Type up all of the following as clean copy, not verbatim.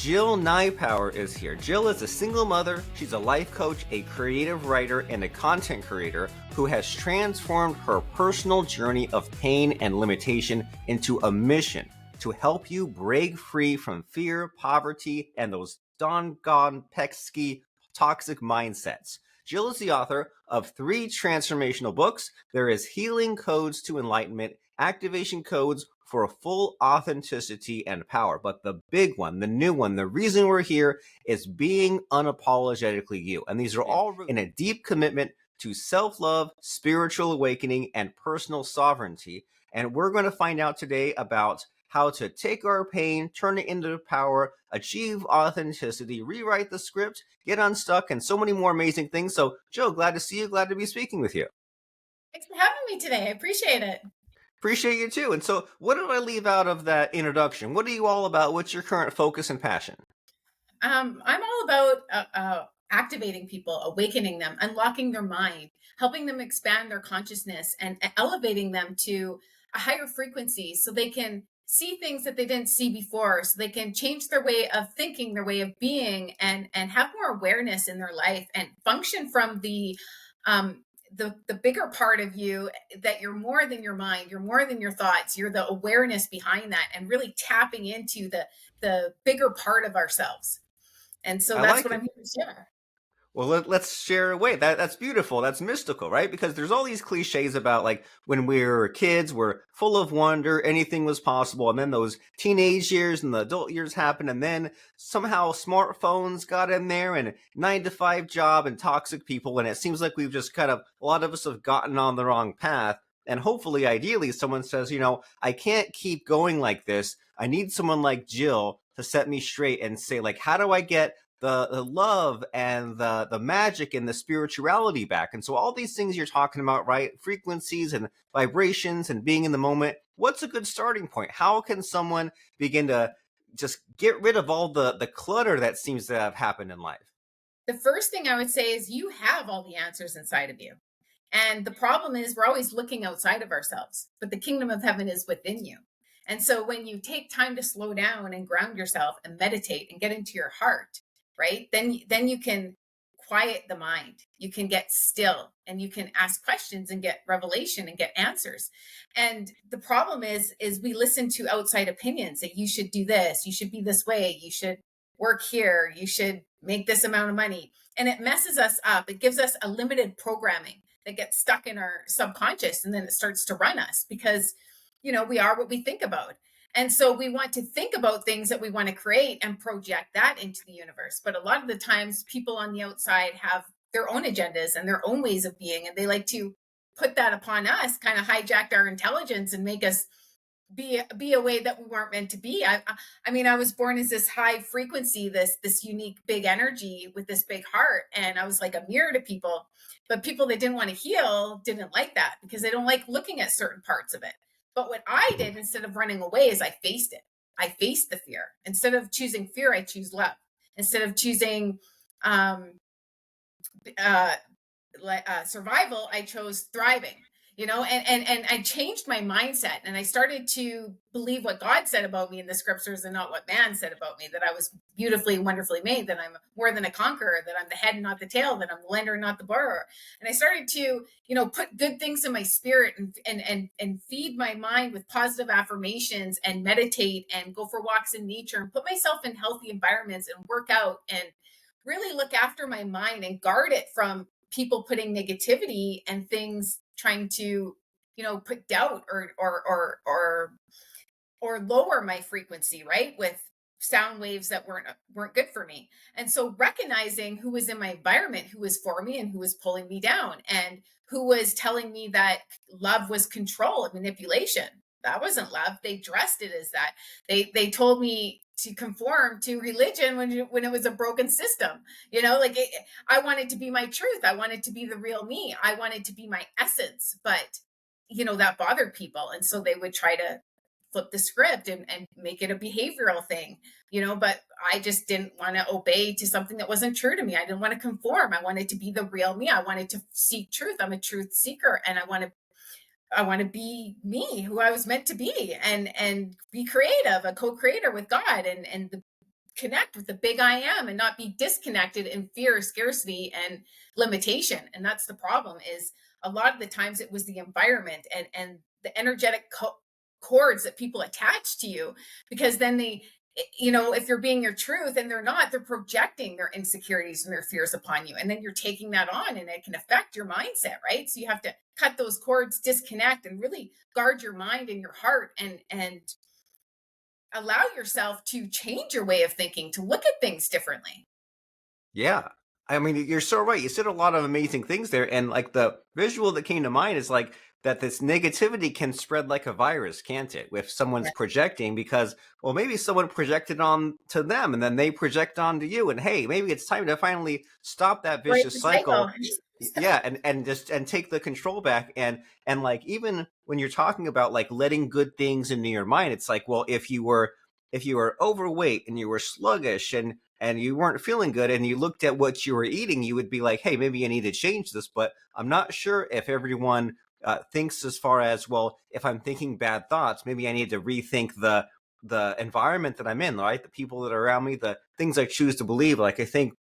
Jill Nypower is here. Jill is a single mother, she's a life coach, a creative writer, and a content creator who has transformed her personal journey of pain and limitation into a mission to help you break free from fear, poverty, and those doggone pesky toxic mindsets. Jill is the author of 3 transformational books. There is Healing Codes to Enlightenment, Activation Codes for a Full Authenticity and Power. But the big one, the new one, the reason we're here is being unapologetically you. And these are all in a deep commitment to self-love, spiritual awakening, and personal sovereignty. And we're going to find out today about how to take our pain, turn it into power, achieve authenticity, rewrite the script, get unstuck, and so many more amazing things. So, Jill, glad to see you. Glad to be speaking with you. Thanks for having me today. I appreciate it. Appreciate you too. And so, what did I leave out of that introduction? What are you all about? What's your current focus and passion? I'm all about activating people, awakening them, unlocking their mind, helping them expand their consciousness, and elevating them to a higher frequency so they can see things that they didn't see before, so they can change their way of thinking, their way of being, and have more awareness in their life and function from um, the bigger part of you, that you're more than your mind, you're more than your thoughts, you're the awareness behind that, and really tapping into the bigger part of ourselves. And so I that's like what it. I'm here to share. Well, let's share away. That's beautiful. That's mystical, right? Because there's all these cliches about like when we were kids, we're full of wonder, anything was possible. And then those teenage years and the adult years happened. And then somehow smartphones got in there and 9-to-5 job and toxic people. And it seems like we've just kind of, a lot of us have gotten on the wrong path. And hopefully, ideally, someone says, I can't keep going like this. I need someone like Jill to set me straight and say, like, how do I get the love and the magic and the spirituality back? And so all these things you're talking about, right? Frequencies and vibrations and being in the moment. What's a good starting point? How can someone begin to just get rid of all the clutter that seems to have happened in life? The first thing I would say is you have all the answers inside of you. And the problem is we're always looking outside of ourselves, but the kingdom of heaven is within you. And so when you take time to slow down and ground yourself and meditate and get into your heart, right? Then you can quiet the mind. You can get still and you can ask questions and get revelation and get answers. And the problem is we listen to outside opinions that you should do this, you should be this way, you should work here, you should make this amount of money. And it messes us up. It gives us a limited programming that gets stuck in our subconscious, and then it starts to run us because we are what we think about. And so we want to think about things that we want to create and project that into the universe. But a lot of the times people on the outside have their own agendas and their own ways of being, and they like to put that upon us, kind of hijack our intelligence and make us be a way that we weren't meant to be. I mean, I was born as this high frequency, this unique big energy with this big heart, and I was like a mirror to people. But people that didn't want to heal didn't like that because they don't like looking at certain parts of it. But what I did instead of running away is I faced it. I faced the fear. Instead of choosing fear, I choose love. Instead of choosing um, uh, survival, I chose thriving. And I changed my mindset, and I started to believe what God said about me in the scriptures and not what man said about me, that I was beautifully and wonderfully made, that I'm more than a conqueror, that I'm the head and not the tail, that I'm the lender and not the borrower. And I started to, put good things in my spirit and feed my mind with positive affirmations and meditate and go for walks in nature and put myself in healthy environments and work out and really look after my mind and guard it from people putting negativity and things trying to put doubt or lower my frequency, right, with sound waves that weren't good for me. And so recognizing who was in my environment, who was for me and who was pulling me down, and who was telling me that love was control and manipulation. That wasn't love. They dressed it as that. They told me to conform to religion when it was a broken system. I wanted to be my truth. I wanted to be the real me. I wanted to be my essence. But that bothered people, and so they would try to flip the script and make it a behavioral thing, but I just didn't want to obey to something that wasn't true to me. I didn't want to conform. I wanted to be the real me. I wanted to seek truth. I'm a truth seeker, and I want to be me, who I was meant to be, and be creative, a co-creator with God, and connect with the big I am and not be disconnected in fear, scarcity, and limitation. And that's the problem, is a lot of the times it was the environment and the energetic cords that people attach to you, because then they, if you're being your truth and they're not, they're projecting their insecurities and their fears upon you. And then you're taking that on and it can affect your mindset, right? So you have to cut those cords, disconnect, and really guard your mind and your heart, and allow yourself to change your way of thinking, to look at things differently. Yeah. I mean, you're so right. You said a lot of amazing things there. And like the visual that came to mind is like that this negativity can spread like a virus, can't it? If someone's Yeah. projecting, because, well, maybe someone projected on to them and then they project onto you. And hey, maybe it's time to finally stop that Break vicious the cycle. cycle. Yeah, and just and take the control back, and like even when you're talking about like letting good things into your mind, it's like, well, if you were overweight and you were sluggish and you weren't feeling good and you looked at what you were eating, you would be like, hey, maybe I need to change this. But I'm not sure if everyone thinks as far as, well, if I'm thinking bad thoughts, maybe I need to rethink the environment that I'm in, right? The people that are around me, the things I choose to believe. Like I think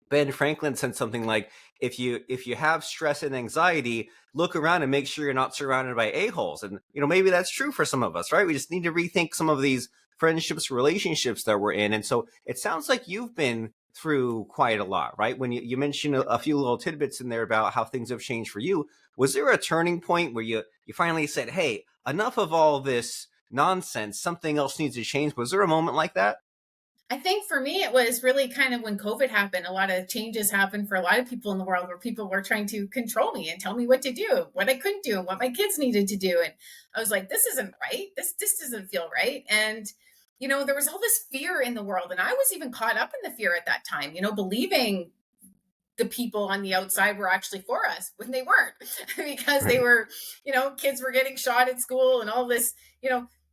Ben Franklin said something like, if you have stress and anxiety, look around and make sure you're not surrounded by a-holes. And maybe that's true for some of us, right? We just need to rethink some of these friendships, relationships that we're in. And so it sounds like you've been through quite a lot, right? When you mentioned a few little tidbits in there about how things have changed for you, was there a turning point where you finally said, hey, enough of all this nonsense, something else needs to change? Was there a moment like that? I think for me, it was really kind of when COVID happened. A lot of changes happened for a lot of people in the world, where people were trying to control me and tell me what to do, what I couldn't do, and what my kids needed to do. And I was like, this isn't right. This doesn't feel right. And there was all this fear in the world, and I was even caught up in the fear at that time. Believing the people on the outside were actually for us when they weren't, because they Right. were, kids were getting shot at school, and all this,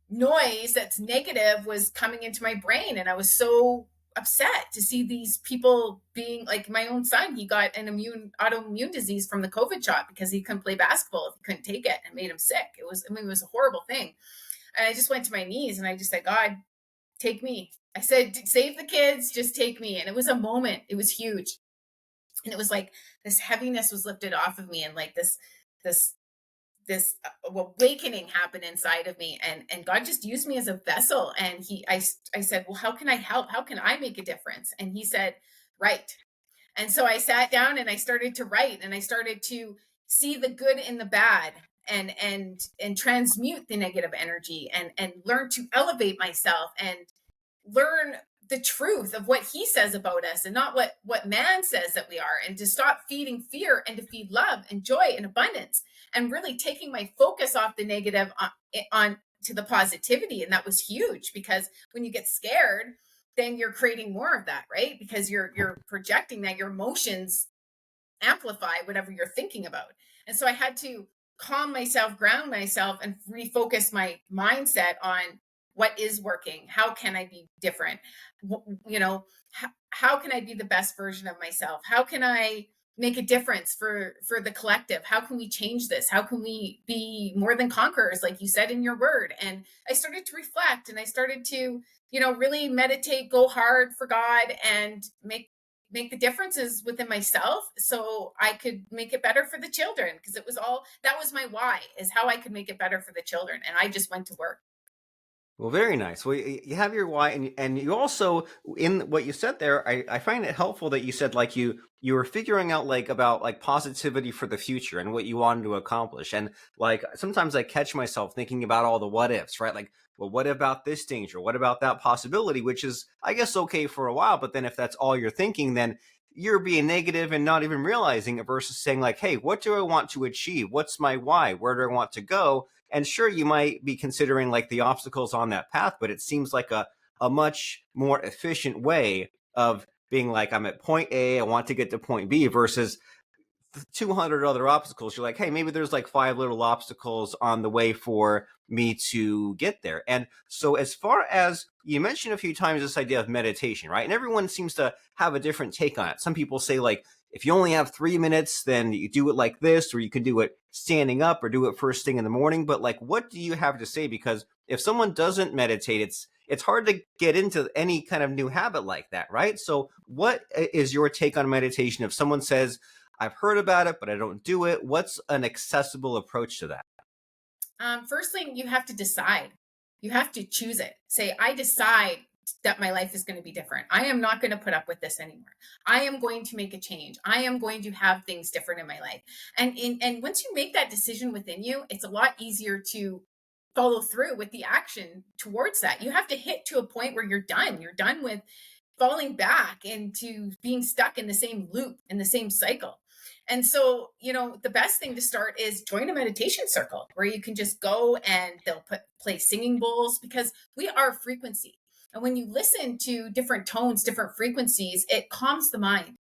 noise that's negative was coming into my brain. And I was so upset to see these people being like, my own son, he got an autoimmune disease from the COVID shot because he couldn't play basketball if he couldn't take it, and it made him sick. It was a horrible thing. And I just went to my knees and I just said, God, take me. I said, save the kids, just take me. And it was a moment. It was huge. And it was like this heaviness was lifted off of me, and like this awakening happened inside of me, and God just used me as a vessel. And I said, well, how can I help? How can I make a difference? And he said, write. And so I sat down and I started to write, and I started to see the good in the bad, and transmute the negative energy, and learn to elevate myself, and learn the truth of what he says about us, and not what man says that we are, and to stop feeding fear and to feed love and joy and abundance, and really taking my focus off the negative on to the positivity. And that was huge, because when you get scared, then you're creating more of that, right? Because you're projecting that, your emotions amplify whatever you're thinking about. And so I had to calm myself, ground myself, and refocus my mindset on what is working. How can I be different? How can I be the best version of myself? How can I make a difference for the collective? How can we change this? How can we be more than conquerors, like you said in your word? And I started to reflect, and I started to, really meditate, go hard for God, and make the differences within myself, so I could make it better for the children. Because it was all that was my why, is how I could make it better for the children. And I just went to work. Well, very nice. Well, you have your why, and you also, in what you said there, I find it helpful that you said like you were figuring out like about like positivity for the future and what you wanted to accomplish. And like sometimes I catch myself thinking about all the what ifs, right? Like, well, what about this danger? What about that possibility? Which is, I guess, okay for a while, but then if that's all you're thinking, then you're being negative and not even realizing it, versus saying like, hey, what do I want to achieve? What's my why? Where do I want to go? And sure, you might be considering like the obstacles on that path, but it seems like a much more efficient way of being like, I'm at point A, I want to get to point B, versus 200 other obstacles. You're like, hey, maybe there's like 5 little obstacles on the way for me to get there. And so, as far as you mentioned a few times, this idea of meditation, right? And everyone seems to have a different take on it. Some people say, like, if you only have 3 minutes, then you do it like this, or you can do it standing up or do it first thing in the morning. But like, what do you have to say? Because if someone doesn't meditate, it's hard to get into any kind of new habit like that, right? So what is your take on meditation? If someone says, I've heard about it, but I don't do it, what's an accessible approach to that? First thing, you have to decide. You have to choose it. Say, I decide that my life is going to be different. I am not going to put up with this anymore. I am going to make a change. I am going to have things different in my life. And once you make that decision within you, it's a lot easier to follow through with the action towards that. You have to hit to a point where you're done. You're done with falling back into being stuck in the same loop, in the same cycle. And so, the best thing to start is join a meditation circle where you can just go and they'll play singing bowls, because we are frequency. And when you listen to different tones, different frequencies, it calms the mind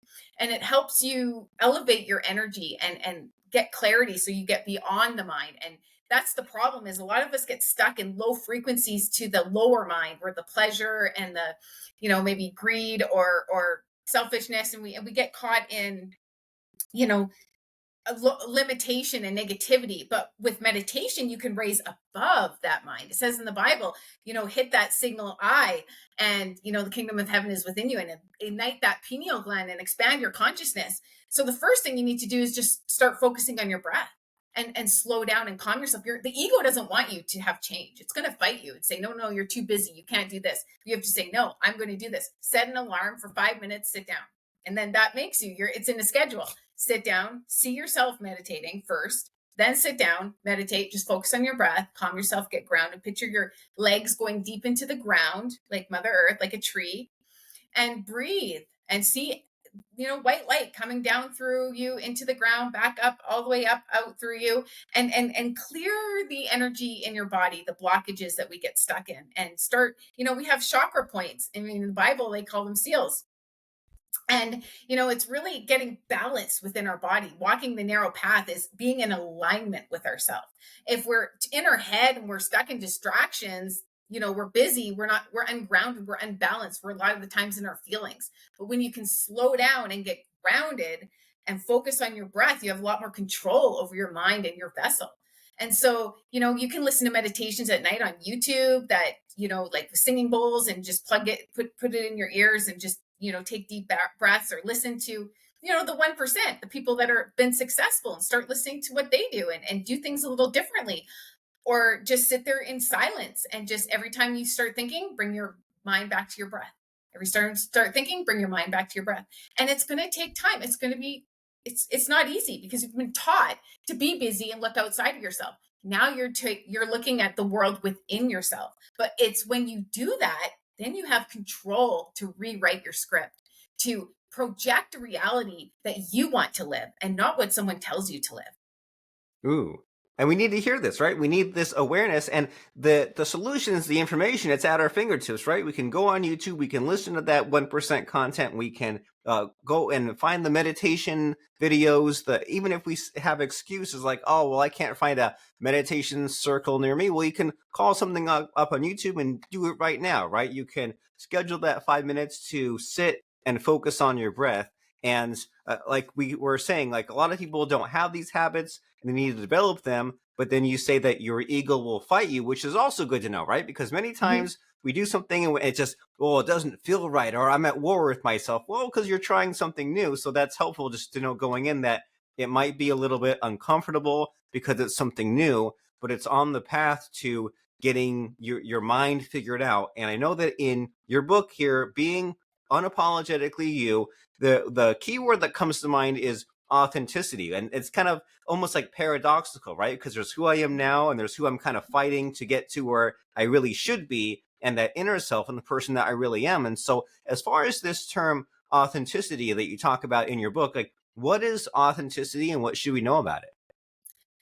and it helps you elevate your energy and get clarity, so you get beyond the mind. And that's the problem, is a lot of us get stuck in low frequencies to the lower mind, where the pleasure and the, maybe greed or selfishness, and we get caught in, you know limitation and negativity. But with meditation, you can raise above that mind. It says in the Bible, hit that signal eye, and the kingdom of heaven is within you, and ignite that pineal gland and expand your consciousness. So the first thing you need to do is just start focusing on your breath, and slow down and calm yourself. The ego doesn't want you to have change. It's going to fight you and say, no, no, you're too busy, you can't do this. You have to say, no, I'm going to do this. Set an alarm for 5 minutes, sit down. And then that makes it's in a schedule. Sit down, see yourself meditating first, then sit down, meditate, just focus on your breath, calm yourself, get grounded, picture your legs going deep into the ground, like Mother Earth, like a tree, and breathe and see, white light coming down through you into the ground, back up, all the way up, out through you, and clear the energy in your body, the blockages that we get stuck in, and start, we have chakra points. I mean, in the Bible, they call them seals. And, it's really getting balance within our body. Walking the narrow path is being in alignment with ourselves. If we're in our head and we're stuck in distractions, we're busy, we're ungrounded, we're unbalanced. We're a lot of the times in our feelings. But when you can slow down and get grounded and focus on your breath, you have a lot more control over your mind and your vessel. And so, you can listen to meditations at night on YouTube that, like the singing bowls, and just plug it, put it in your ears, and just, take deep breaths, or listen to, the 1%, the people that are been successful, and start listening to what they do, and do things a little differently. Or just sit there in silence, and just every time you start thinking, bring your mind back to your breath. Every start thinking, bring your mind back to your breath. And it's going to take time. It's going to be, it's not easy, because you've been taught to be busy and look outside of yourself. Now you're looking at the world within yourself. But it's when you do that, then you have control to rewrite your script, to project a reality that you want to live, and not what someone tells you to live. Ooh. And we need to hear this, right? We need this awareness, and the solution is the information. It's at our fingertips, right? We can go on YouTube, we can listen to that 1% content, we can go and find the meditation videos. Even if we have excuses like, oh, well, I can't find a meditation circle near me. Well, you can call something up on YouTube and do it right now, right? You can schedule that 5 minutes to sit and focus on your breath. And like we were saying, like a lot of people don't have these habits and they need to develop them. But then you say that your ego will fight you, which is also good to know, right? Because many times we do something and it just, well, it doesn't feel right, or I'm at war with myself. Well, because you're trying something new. So that's helpful just to know going in that it might be a little bit uncomfortable because it's something new, but it's on the path to getting your mind figured out. And I know that in your book here, Being Unapologetically You, the key word that comes to mind is authenticity. And it's kind of almost like paradoxical, right? Because there's who I am now, and there's who I'm kind of fighting to get to where I really should be, and that inner self and the person that I really am. And so as far as this term authenticity that you talk about in your book, like, what is authenticity and what should we know about it?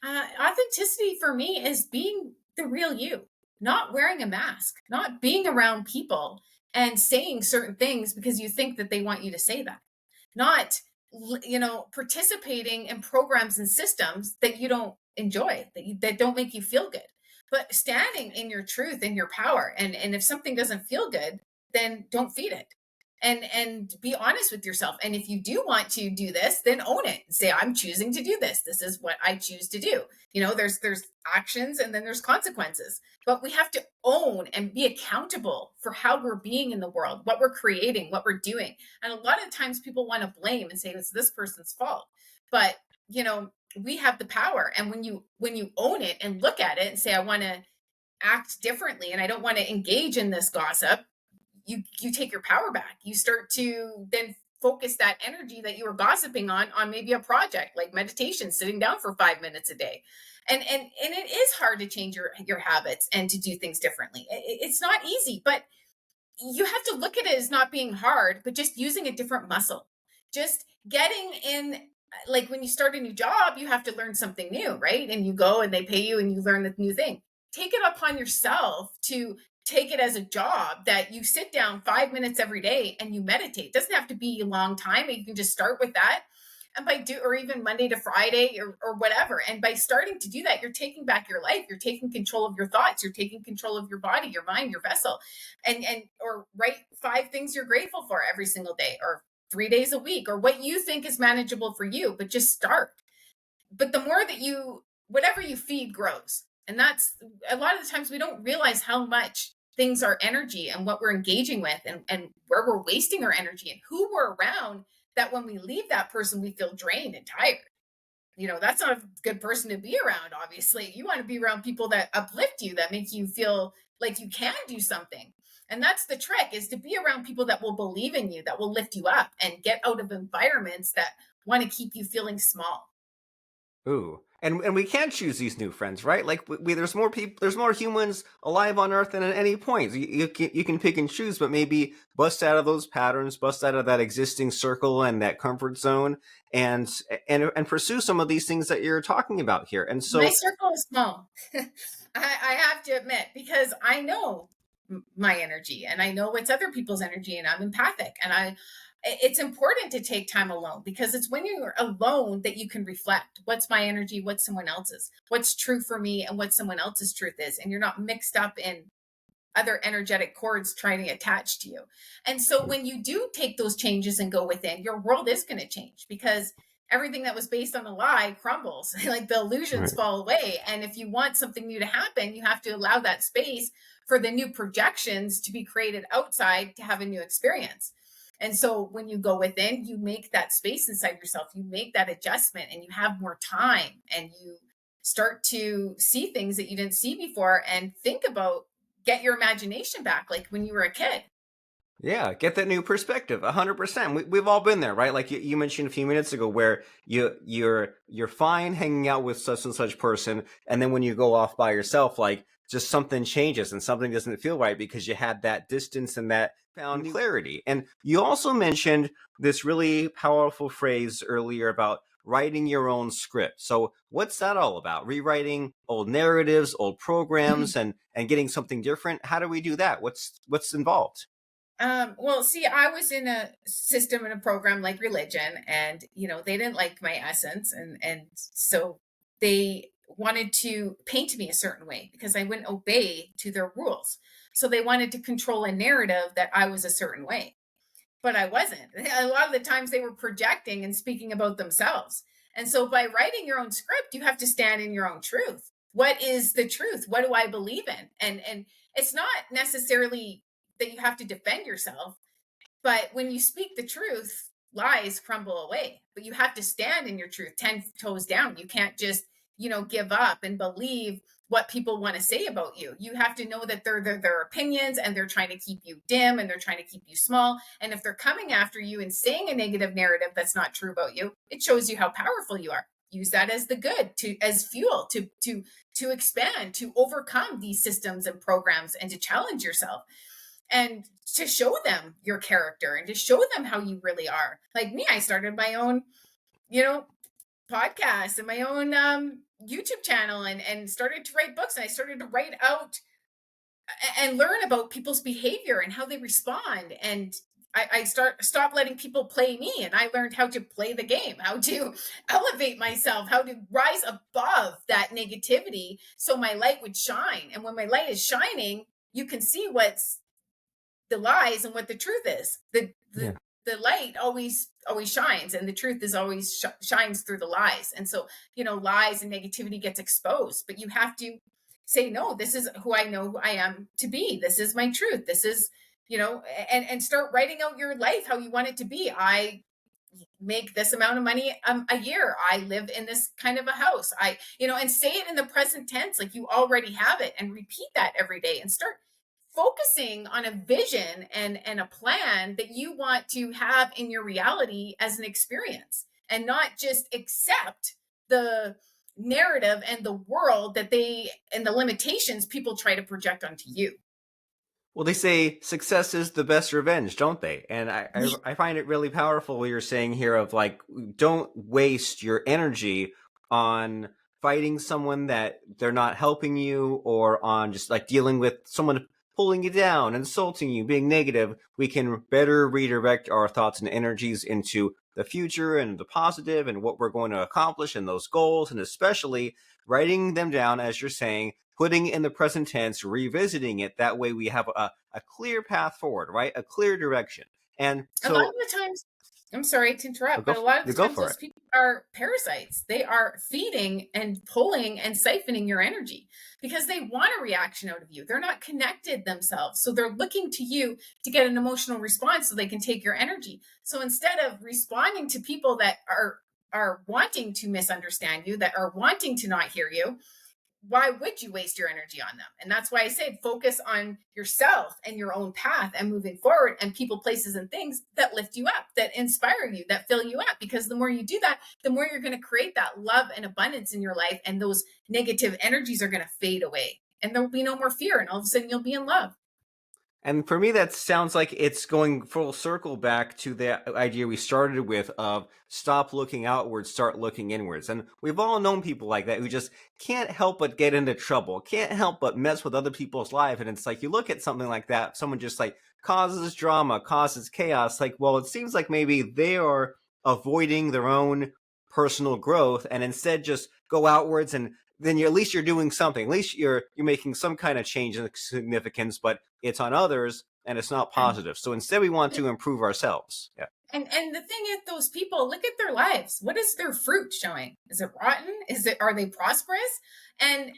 Authenticity for me is being the real you, not wearing a mask, not being around people and saying certain things because you think that they want you to say that, not, participating in programs and systems that you don't enjoy, that don't make you feel good, but standing in your truth and your power. And if something doesn't feel good, then don't feed it. and be honest with yourself. And if you do want to do this, then own it. Say, I'm choosing to do this. This is what I choose to do. There's actions and then there's consequences. But we have to own and be accountable for how we're being in the world, what we're creating, what we're doing. And a lot of times people want to blame and say it's this person's fault. But, we have the power. And when you own it and look at it and say, I want to act differently and I don't want to engage in this gossip, you take your power back. You start to then focus that energy that you were gossiping on maybe a project like meditation, sitting down for 5 minutes a day. And it is hard to change your habits and to do things differently. It's not easy, but you have to look at it as not being hard, but just using a different muscle. Just getting in, like when you start a new job, you have to learn something new, right? And you go and they pay you and you learn the new thing. Take it upon yourself to take it as a job that you sit down 5 minutes every day and you meditate. It doesn't have to be a long time. You can just start with that. And or even Monday to Friday or whatever. And by starting to do that, you're taking back your life. You're taking control of your thoughts. You're taking control of your body, your mind, your vessel. Or write 5 things you're grateful for every single day, or 3 days a week, or what you think is manageable for you, but just start. But the more that whatever you feed grows. And that's a lot of the times we don't realize how much things are energy and what we're engaging with and where we're wasting our energy and who we're around, that when we leave that person, we feel drained and tired. That's not a good person to be around. Obviously, you want to be around people that uplift you, that make you feel like you can do something. And that's the trick, is to be around people that will believe in you, that will lift you up, and get out of environments that want to keep you feeling small. Ooh. And we can't choose these new friends, right? Like there's more people, there's more humans alive on Earth than at any point. You can pick and choose, but maybe bust out of those patterns, bust out of that existing circle and that comfort zone, and pursue some of these things that you're talking about here. And My so, circle is small. I have to admit, because I know my energy and I know it's other people's energy, and I'm empathic, and it's important to take time alone, because it's when you're alone that you can reflect what's my energy, what's someone else's, what's true for me, and what someone else's truth is. And you're not mixed up in other energetic cords trying to attach to you. And so when you do take those changes and go within, your world is going to change, because everything that was based on a lie crumbles. Like the illusions right. fall away. And if you want something new to happen, you have to allow that space for the new projections to be created outside to have a new experience. And so when you go within, you make that space inside yourself, you make that adjustment, and you have more time, and you start to see things that you didn't see before, and think about, get your imagination back, like when you were a kid. Yeah, get that new perspective. 100%. We've all been there, right? Like you mentioned a few minutes ago, where you're fine hanging out with such and such person, and then when you go off by yourself, like just something changes and something doesn't feel right, because you had that distance and that found clarity. And you also mentioned this really powerful phrase earlier about writing your own script. So what's that all about? Rewriting old narratives, old programs, and getting something different. How do we do that? What's involved? Well, see, I was in a system and a program like religion, and they didn't like my essence, and so they wanted to paint me a certain way because I wouldn't obey to their rules. So they wanted to control a narrative that I was a certain way, but I wasn't. A lot of the times they were projecting and speaking about themselves. And so by writing your own script, you have to stand in your own truth. What is the truth? What do I believe in? And it's not necessarily that you have to defend yourself, but when you speak the truth, lies crumble away. But you have to stand in your truth, 10 toes down. You can't just, give up and believe what people want to say about you. You have to know that they're their opinions, and they're trying to keep you dim, and they're trying to keep you small. And if they're coming after you and saying a negative narrative that's not true about you, it shows you how powerful you are. Use that as the good, as fuel to expand, to overcome these systems and programs, and to challenge yourself, and to show them your character, and to show them how you really are. Like me, I started my own, podcast and my own YouTube channel, and started to write books, and I started to write out and learn about people's behavior and how they respond. And I stopped letting people play me, and I learned how to play the game, how to elevate myself, how to rise above that negativity so my light would shine. And when my light is shining, you can see what's the lies and what the truth is. The Yeah. the light always shines, and the truth is always shines through the lies. And so, lies and negativity gets exposed, but you have to say, no, this is who I know who I am to be. This is my truth. This is, and start writing out your life how you want it to be. I make this amount of money a year. I live in this kind of a house. And say it in the present tense, like you already have it, and repeat that every day, and start focusing on a vision and a plan that you want to have in your reality as an experience, and not just accept the narrative and the world that they and the limitations people try to project onto you. Well, they say success is the best revenge, don't they? And I find it really powerful what you're saying here of like, don't waste your energy on fighting someone that they're not helping you, or on just like dealing with someone pulling you down, insulting you, being negative. We can better redirect our thoughts and energies into the future and the positive and what we're going to accomplish and those goals, and especially writing them down, as you're saying, putting in the present tense, revisiting it. That way we have a clear path forward, right? A clear direction. And A lot so of the times, I'm sorry to interrupt, go, but a lot of the go times for those it. people are parasites. They are feeding and pulling and siphoning your energy because they want a reaction out of you. They're not connected themselves. So they're looking to you to get an emotional response so they can take your energy. So instead of responding to people that are wanting to misunderstand you, that are wanting to not hear you, why would you waste your energy on them? And that's why I said focus on yourself and your own path and moving forward, and people, places, and things that lift you up, that inspire you, that fill you up. Because the more you do that, the more you're going to create that love and abundance in your life, and those negative energies are going to fade away, and there will be no more fear, and all of a sudden you'll be in love. And for me, that sounds like it's going full circle back to the idea we started with of stop looking outwards, start looking inwards. And we've all known people like that who just can't help but get into trouble, can't help but mess with other people's life. And it's like you look at something like that, someone just like causes drama, causes chaos. Like, well, it seems like maybe they are avoiding their own personal growth and instead just go outwards, and then at least you're doing something. At least you're making some kind of change in significance, but it's on others and it's not positive. So instead, we want to improve ourselves. Yeah. And the thing is, those people, look at their lives. What is their fruit showing? Is it rotten? Are they prosperous? And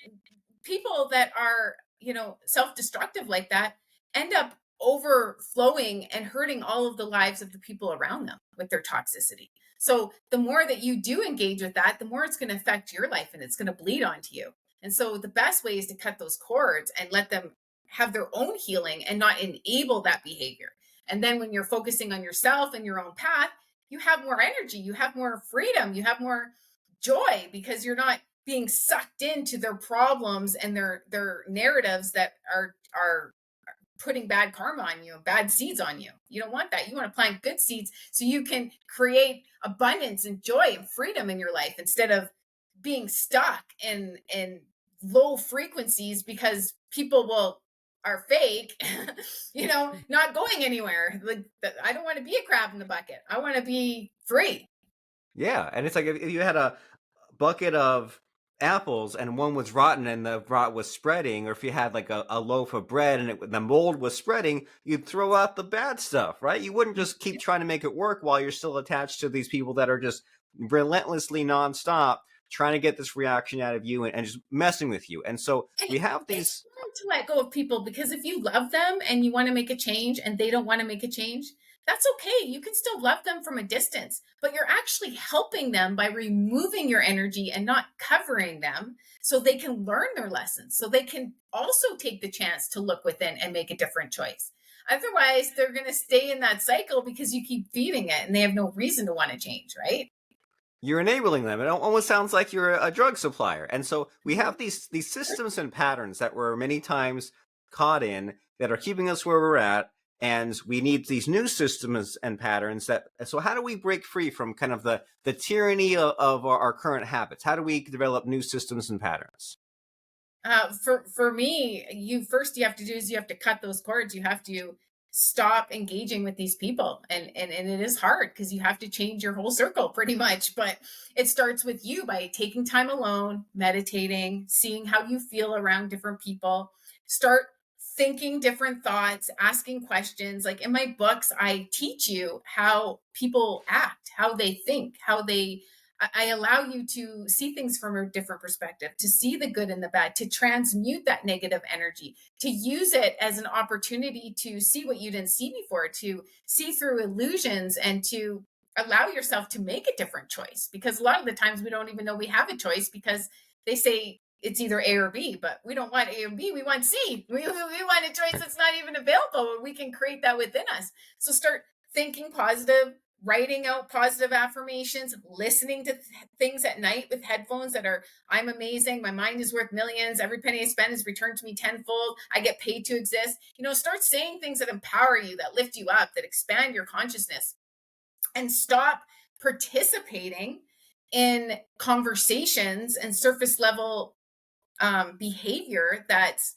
people that are, self-destructive like that end up overflowing and hurting all of the lives of the people around them with their toxicity. So the more that you do engage with that, the more it's going to affect your life, and it's going to bleed onto you. And so the best way is to cut those cords and let them have their own healing and not enable that behavior. And then when you're focusing on yourself and your own path, you have more energy, you have more freedom, you have more joy, because you're not being sucked into their problems and their narratives that are putting bad karma on you, bad seeds on you. You don't want that. You want to plant good seeds so you can create abundance and joy and freedom in your life, instead of being stuck in low frequencies because people will are fake, not going anywhere. Like, I don't want to be a crab in the bucket. I want to be free. Yeah. And it's like if you had a bucket of apples and one was rotten and the rot was spreading, or if you had like a loaf of bread and the mold was spreading, you'd throw out the bad stuff, right? You wouldn't just keep trying to make it work while you're still attached to these people that are just relentlessly nonstop trying to get this reaction out of you, and just messing with you. And so And we have it's these. hard to let go of people, because if you love them and you want to make a change and they don't want to make a change, that's okay. You can still love them from a distance, but you're actually helping them by removing your energy and not covering them, so they can learn their lessons, so they can also take the chance to look within and make a different choice. Otherwise, they're going to stay in that cycle because you keep feeding it and they have no reason to want to change, right? You're enabling them. It almost sounds like you're a drug supplier. And so we have these systems and patterns that we're many times caught in that are keeping us where we're at. And we need these new systems and patterns that. So how do we break free from kind of the tyranny of our current habits? How do we develop new systems and patterns? For me, you have to do is you have to cut those cords. You have to stop engaging with these people, and it is hard because you have to change your whole circle pretty much. But it starts with you by taking time alone, meditating, seeing how you feel around different people. Start thinking different thoughts, asking questions. Like in my books, I teach you how people act, how they think, how they I allow you to see things from a different perspective, to see the good and the bad, to transmute that negative energy, to use it as an opportunity to see what you didn't see before, to see through illusions, and to allow yourself to make a different choice. Because a lot of the times we don't even know we have a choice, because they say it's either A or B, but we don't want A or B. We want C. We want a choice that's not even available. We can create that within us. So start thinking positive, writing out positive affirmations, listening to things at night with headphones that are, I'm amazing. My mind is worth millions. Every penny I spend is returned to me tenfold. I get paid to exist. Start saying things that empower you, that lift you up, that expand your consciousness, and stop participating in conversations and surface level behavior that's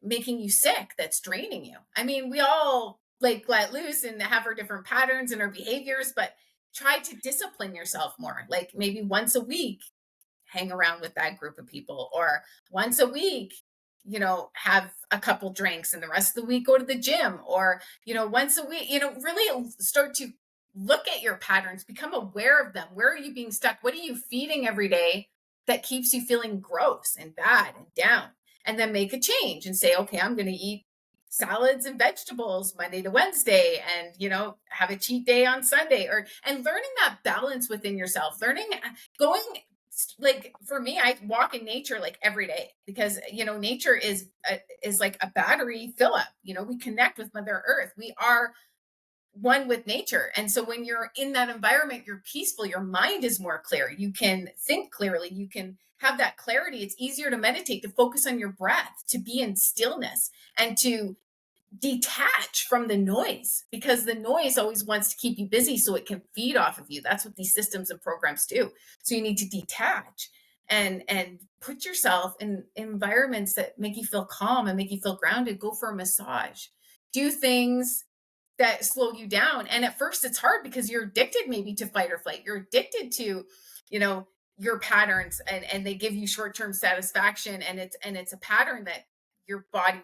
making you sick, that's draining you. I mean, we all like let loose and have our different patterns and our behaviors, but try to discipline yourself more. Like maybe once a week, hang around with that group of people, or once a week, have a couple drinks, and the rest of the week go to the gym, or, once a week, really start to look at your patterns, become aware of them. Where are you being stuck? What are you feeding every day that keeps you feeling gross and bad and down? And then make a change and say, okay, I'm going to eat salads and vegetables Monday to Wednesday, and have a cheat day on Sunday, and learning that balance within yourself, going, like for me, I walk in nature like every day, because nature is like a battery fill up. We connect with Mother Earth. We are one with nature. And so when you're in that environment, you're peaceful, your mind is more clear, you can think clearly, you can have that clarity. It's easier to meditate, to focus on your breath, to be in stillness, and to detach from the noise, because the noise always wants to keep you busy so it can feed off of you. That's what these systems and programs do. So you need to detach and put yourself in environments that make you feel calm and make you feel grounded. Go for a massage, do things that slow you down. And at first it's hard because you're addicted maybe to fight or flight. You're addicted to, your patterns, and they give you short-term satisfaction. And it's a pattern that your body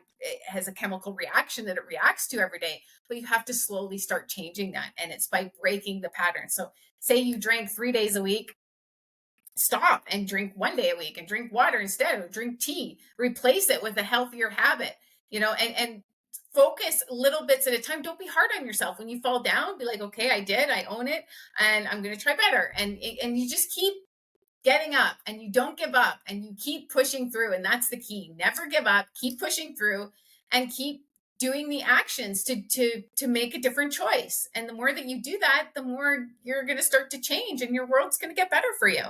has a chemical reaction that it reacts to every day. But you have to slowly start changing that. And it's by breaking the pattern. So say you drank 3 days a week, stop and drink 1 day a week, and drink water instead, or drink tea, replace it with a healthier habit, and focus little bits at a time. Don't be hard on yourself. When you fall down, be like, okay, I own it, and I'm going to try better. And you just keep getting up, and you don't give up, and you keep pushing through. And that's the key. Never give up, keep pushing through, and keep doing the actions to make a different choice. And the more that you do that, the more you're going to start to change, and your world's going to get better for you.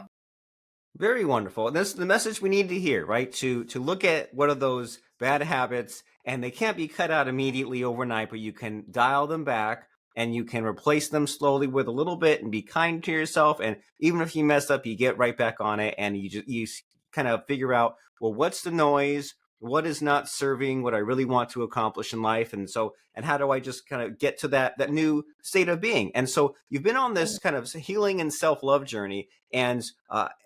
Very wonderful. This is the message we need to hear, right? To look at what are those bad habits, and they can't be cut out immediately overnight, but you can dial them back, and you can replace them slowly with a little bit, and be kind to yourself. And even if you mess up, you get right back on it, and you kind of figure out, well, what's the noise? What is not serving what I really want to accomplish in life? And how do I just kind of get to that new state of being? And so you've been on this kind of healing and self-love journey. And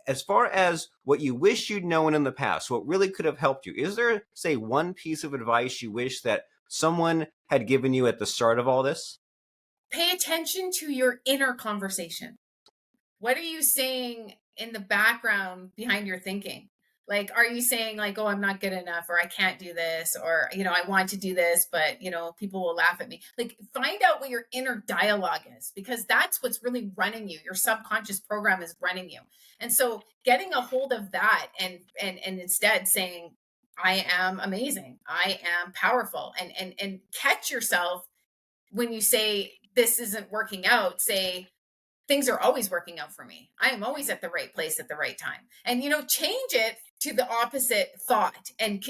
as far as what you wish you'd known in the past, what really could have helped you, is there, say, one piece of advice you wish that someone had given you at the start of all this? Pay attention to your inner conversation. What are you saying in the background behind your thinking? Like, are you saying like, oh, I'm not good enough, or I can't do this, or, I want to do this, but, people will laugh at me. Like, find out what your inner dialogue is, because that's what's really running you. Your subconscious program is running you. And so getting a hold of that, and instead saying, I am amazing, I am powerful, and catch yourself when you say this isn't working out. Say, things are always working out for me. I am always at the right place at the right time. And change it to the opposite thought, and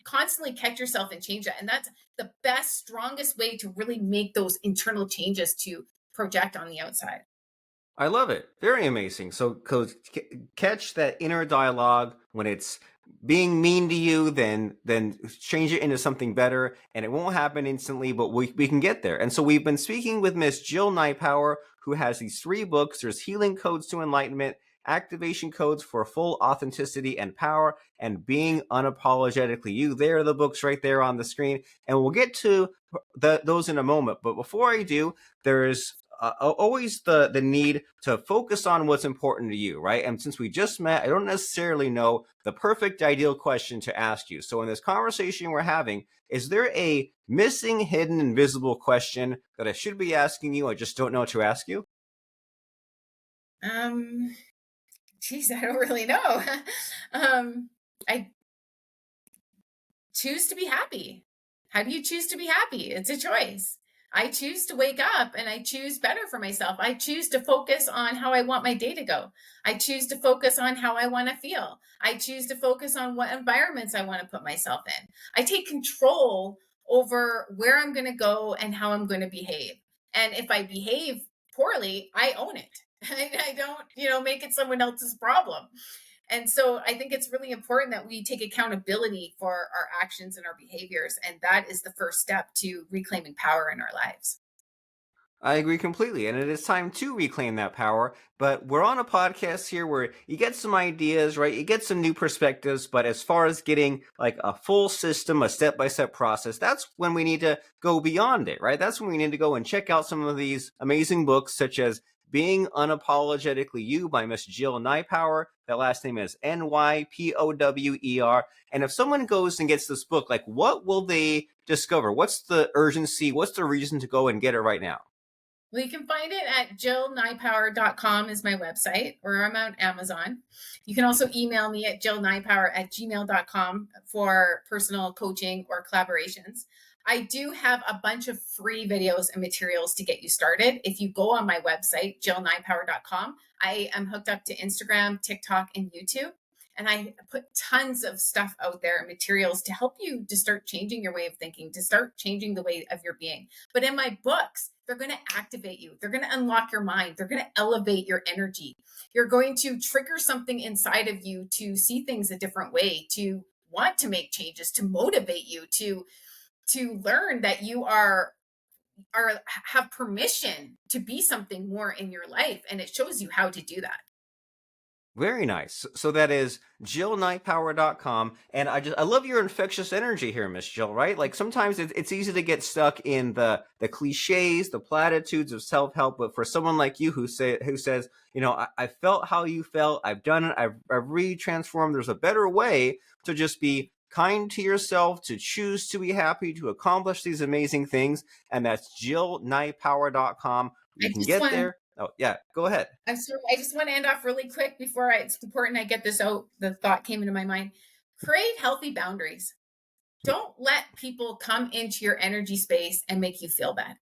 constantly catch yourself and change that. And that's the best, strongest way to really make those internal changes to project on the outside. I love it. Very amazing. So catch that inner dialogue when it's being mean to you, then change it into something better. And it won't happen instantly, but we can get there. And so we've been speaking with Miss Jill Nypower, who has these 3 books. There's Healing Codes to Enlightenment, activation codes for full authenticity and power, and being unapologetically you. There are the books right there on the screen. And we'll get to those in a moment. But before I do, there's always the need to focus on what's important to you, right? And since we just met, I don't necessarily know the perfect ideal question to ask you. So in this conversation we're having, is there a missing, hidden, invisible question that I should be asking you? I just don't know what to ask you. Um, Geez, I don't really know. I choose to be happy. How do you choose to be happy? It's a choice. I choose to wake up and I choose better for myself. I choose to focus on how I want my day to go. I choose to focus on how I want to feel. I choose to focus on what environments I want to put myself in. I take control over where I'm going to go and how I'm going to behave. And if I behave poorly, I own it. I don't, make it someone else's problem. And so I think it's really important that we take accountability for our actions and our behaviors. And that is the first step to reclaiming power in our lives. I agree completely. And it is time to reclaim that power. But we're on a podcast here where you get some ideas, right? You get some new perspectives. But as far as getting like a full system, a step by step process, that's when we need to go beyond it, right? That's when we need to go and check out some of these amazing books, such as Being Unapologetically You by Miss Jill Nypower. That last name is Nypower. And if someone goes and gets this book, like what will they discover? What's the urgency? What's the reason to go and get it right now? Well, you can find it at jillnypower.com is my website, or I'm on Amazon. You can also email me at jillnypower@gmail.com for personal coaching or collaborations. I do have a bunch of free videos and materials to get you started. If you go on my website, jillnypower.com, I am hooked up to Instagram, TikTok, and YouTube. And I put tons of stuff out there, materials to help you to start changing your way of thinking, to start changing the way of your being. But in my books, they're going to activate you. They're going to unlock your mind. They're going to elevate your energy. You're going to trigger something inside of you to see things a different way, to want to make changes, to motivate you, to learn that you are have permission to be something more in your life, and it shows you how to do that. Very nice. So that is jillnypower.com. And I love your infectious energy here, Miss Jill, right? Like sometimes it's easy to get stuck in the cliches, the platitudes of self-help, but for someone like you who says, I felt how you felt, I've done it, I've re-transformed, there's a better way to just be kind to yourself, to choose to be happy, to accomplish these amazing things. And that's jillnypower.com. I You can just get want there. Oh, yeah, go ahead. I'm sorry, I just want to end off really quick before it's important I get this out. The thought came into my mind. Create healthy boundaries. Don't let people come into your energy space and make you feel bad.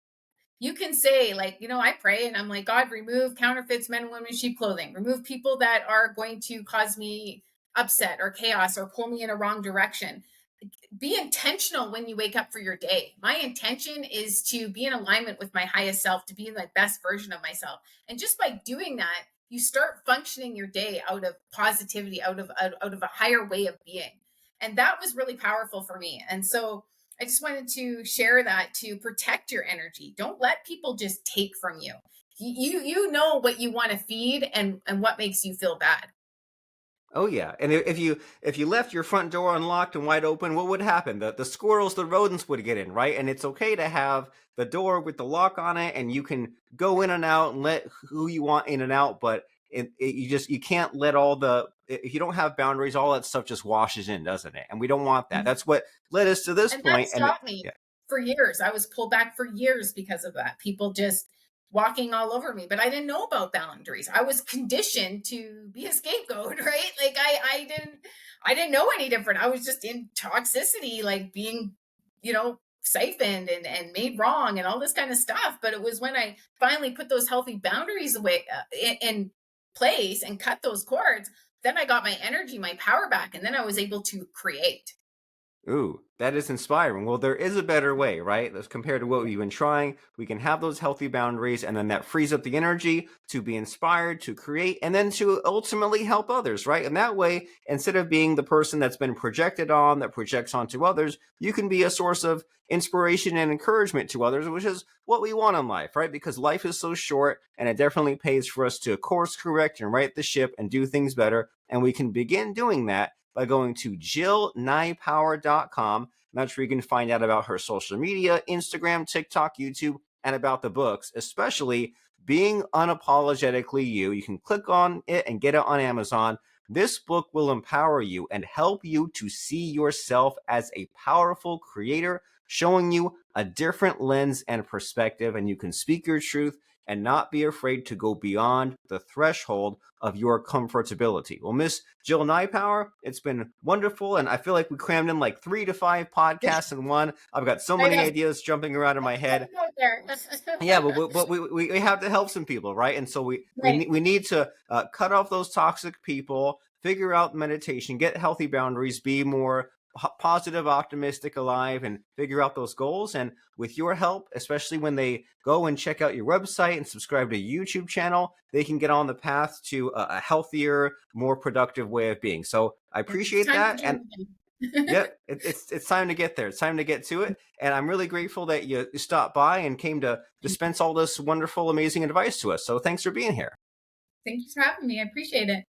You can say, like, I pray and I'm like, God, remove counterfeits, men and women in sheep clothing, remove people that are going to cause me upset or chaos or pull me in a wrong direction. Be intentional when you wake up for your day. My intention is to be in alignment with my highest self, to be in the best version of myself. And just by doing that, you start functioning your day out of positivity, out of a higher way of being. And that was really powerful for me. And so I just wanted to share that to protect your energy. Don't let people just take from you. You know what you want to feed and what makes you feel bad. Oh yeah, and if you left your front door unlocked and wide open, what would happen? The squirrels, the rodents would get in, right? And it's okay to have the door with the lock on it, and you can go in and out and let who you want in and out. But you can't let all the if you don't have boundaries, all that stuff just washes in, doesn't it? And we don't want that. That's what led us to this And that point. And stopped me yeah, for years. I was pulled back for years because of that. People just walking all over me, but I didn't know about boundaries. I was conditioned to be a scapegoat, right? Like I didn't know any different. I was just in toxicity, like being, siphoned and made wrong and all this kind of stuff. But it was when I finally put those healthy boundaries away in place and cut those cords, then I got my energy, my power back, and then I was able to create. Ooh, that is inspiring. Well, there is a better way, right? As compared to what we've been trying, we can have those healthy boundaries, and then that frees up the energy to be inspired, to create, and then to ultimately help others, right? And that way, instead of being the person that's been projected on, that projects onto others, you can be a source of inspiration and encouragement to others, which is what we want in life, right? Because life is so short, and it definitely pays for us to course correct and right the ship and do things better. And we can begin doing that by going to JillNypower.com. That's where you can find out about her social media, Instagram, TikTok, YouTube, and about the books, especially Being Unapologetically You. You can click on it and get it on Amazon. This book will empower you and help you to see yourself as a powerful creator, showing you a different lens and perspective, and you can speak your truth and not be afraid to go beyond the threshold of your comfortability. Well, Miss Jill Nypower, it's been wonderful, and I feel like we crammed in like 3 to 5 podcasts in one. I've got so I many know. ideas jumping around in my head. Yeah, but we have to help some people, right? And so Right. we need to cut off those toxic people, figure out meditation, get healthy boundaries, be more positive, optimistic, alive, and figure out those goals. And with your help, especially when they go and check out your website and subscribe to your YouTube channel, they can get on the path to a healthier, more productive way of being. So I It's appreciate time to that. And join. yeah, it's time to get there. It's time to get to it. And I'm really grateful that you stopped by and came to dispense all this wonderful, amazing advice to us. So thanks for being here. Thank you for having me. I appreciate it.